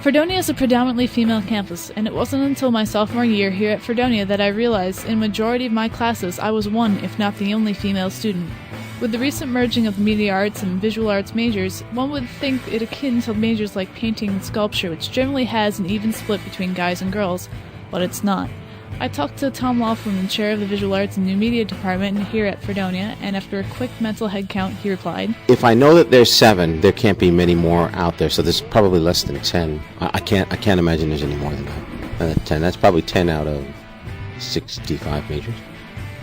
Fredonia is a predominantly female campus, and it wasn't until my sophomore year here at Fredonia that I realized in a majority of my classes I was one, if not the only, female student. With the recent merging of the media arts and visual arts majors, one would think it akin to majors like painting and sculpture, which generally has an even split between guys and girls, but it's not. I talked to Tom Laughlin, the chair of the Visual Arts and New Media Department here at Fredonia, and after a quick mental head count, he replied, "If I know that there's 7, there can't be many more out there, so there's probably less than 10. I can't imagine there's any more than that. 10. That's probably 10 out of 65 majors."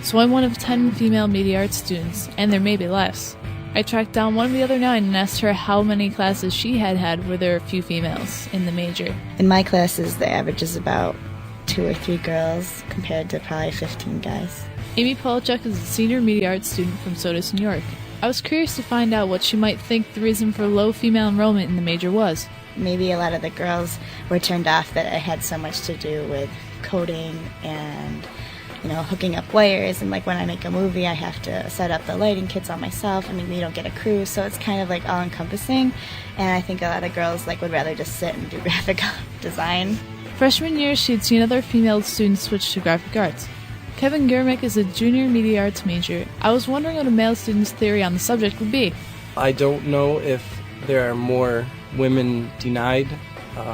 So I'm one of 10 female media arts students, and there may be less. I tracked down one of the other 9 and asked her how many classes she had where there were few females in the major. In my classes, the average is about 2 or 3 girls compared to probably 15 guys. Amy Polachuk is a senior media arts student from Sodus, New York. I was curious to find out what she might think the reason for low female enrollment in the major was. Maybe a lot of the girls were turned off that it had so much to do with coding and, hooking up wires. And like when I make a movie, I have to set up the lighting kits all myself. I mean, we don't get a crew, so it's kind of like all-encompassing. And I think a lot of girls would rather just sit and do graphic design. Freshman year, she had seen other female students switch to graphic arts. Kevin Germick is a junior media arts major. I was wondering what a male student's theory on the subject would be. I don't know if there are more women denied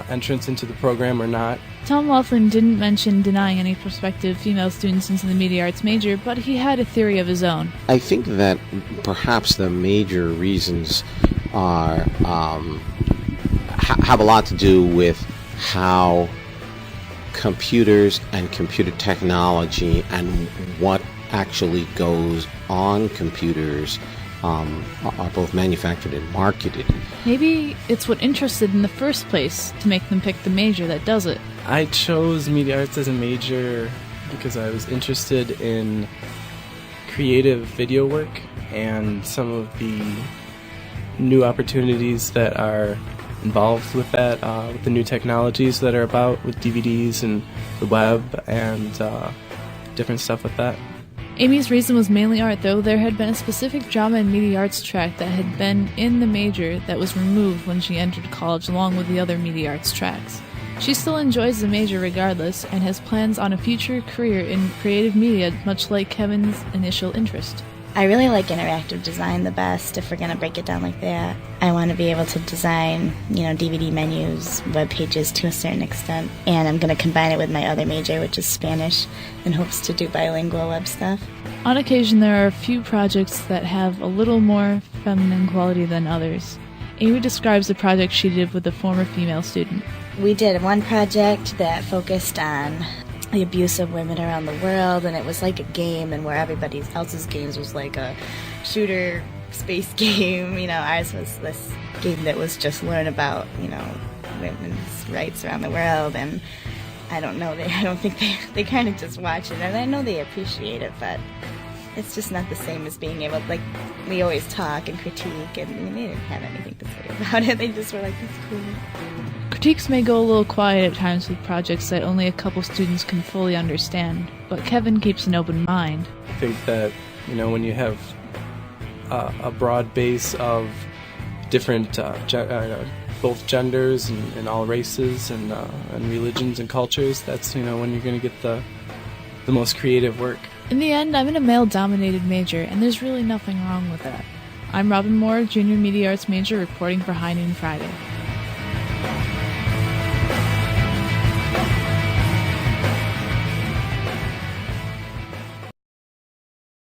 entrance into the program or not. Tom Laughlin didn't mention denying any prospective female students into the media arts major, but he had a theory of his own. I think that perhaps the major reasons are have a lot to do with how computers and computer technology and what actually goes on computers are both manufactured and marketed. Maybe it's what interested in the first place to make them pick the major that does it. I chose media arts as a major because I was interested in creative video work and some of the new opportunities that are involved with that, with the new technologies that are about with DVDs and the web and different stuff with that. Amy's reason was mainly art, though there had been a specific drama and media arts track that had been in the major that was removed when she entered college along with the other media arts tracks. She still enjoys the major regardless and has plans on a future career in creative media, much like Kevin's initial interest. I really like interactive design the best, if we're going to break it down like that. I want to be able to design, DVD menus, web pages to a certain extent, and I'm going to combine it with my other major, which is Spanish, in hopes to do bilingual web stuff. On occasion, there are a few projects that have a little more feminine quality than others. Amy describes the project she did with a former female student. We did one project that focused on the abuse of women around the world, and it was like a game, and where everybody else's games was like a shooter space game, ours was this game that was just learn about, women's rights around the world. And I don't think they kind of just watch it, and I know they appreciate it, but it's just not the same as being able, we always talk and critique, and they didn't have anything to say about it. They just were like, that's cool. Critiques may go a little quiet at times with projects that only a couple students can fully understand, but Kevin keeps an open mind. I think that, when you have a broad base of different, both genders and all races and religions and cultures, that's, when you're going to get the most creative work. In the end, I'm in a male-dominated major, and there's really nothing wrong with that. I'm Robin Moore, junior media arts major, reporting for High Noon Friday.